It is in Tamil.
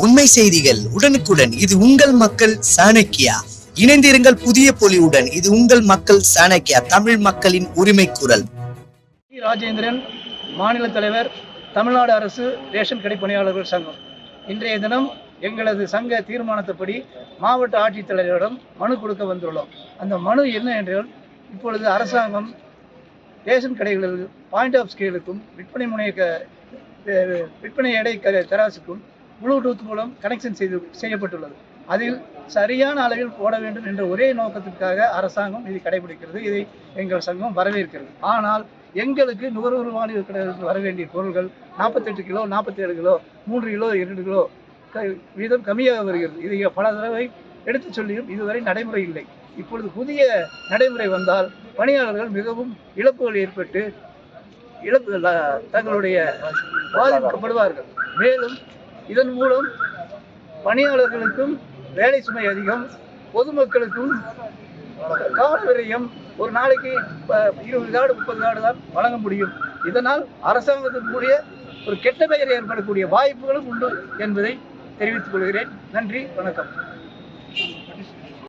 உண்மை செய்திகள் உடனுக்குடன். இது உங்கள் மக்கள் சாணக்கியா. இணைந்திருங்கள் புதிய பொலிவுடன். இது உங்கள் மக்கள் சாணக்கியா, தமிழ் மக்களின் உரிமை குரல். ராஜேந்திரன், மாநில தலைவர், தமிழ்நாடு அரசு ரேஷன் கடை பணியாளர்கள் சங்கம். இன்றைய தினம் எங்களது சங்க தீர்மானத்தைப்படி மாவட்ட ஆட்சித்தலைவரிடம் மனு கொடுக்க வந்துள்ளோம். அந்த மனு என்ன என்றால், இப்பொழுது அரசாங்கம் ரேஷன் கடைகளில் பாயிண்ட் ஆஃப் ஸ்கேலுக்கும் விற்பனை எடை தராசுக்கும் ப்ளூடூத் மூலம் கனெக்ஷன் செய்யப்பட்டுள்ளது. அதில் சரியான அளவில் போட வேண்டும் என்ற ஒரே நோக்கத்திற்காக அரசாங்கம் இதை கடைபிடிக்கிறது. இதை எங்கள் சங்கம் வரவேற்கிறது. ஆனால் எங்களுக்கு நுகர்வோர் மாநில கடைகளுக்கு வர வேண்டிய பொருட்கள் 48 கிலோ, 47 கிலோ, 3 கிலோ, 2 கிலோ வீதம் கம்மியாக வருகிறது. இதை பல தடவை எடுத்து சொல்லியும் இதுவரை நடைமுறை இல்லை. இப்பொழுது புதிய நடைமுறை வந்தால் பணியாளர்கள் மிகவும் இழப்புகள் ஏற்பட்டு தங்களுடைய பாதிக்கப்படுவார்கள். மேலும் இதன் மூலம் பணியாளர்களுக்கும் வேலை சுமை அதிகம், பொதுமக்களுக்கும் கால விரயம். ஒரு நாளைக்கு 20 கார்டு 30 கார்டு தான் வழங்க முடியும். இதனால் அரசாங்கத்தின் கூடிய ஒரு கெட்ட பெயர் ஏற்படக்கூடிய வாய்ப்புகளும் உண்டு என்பதை தெரிவித்துக் கொள்கிறேன். நன்றி, வணக்கம்.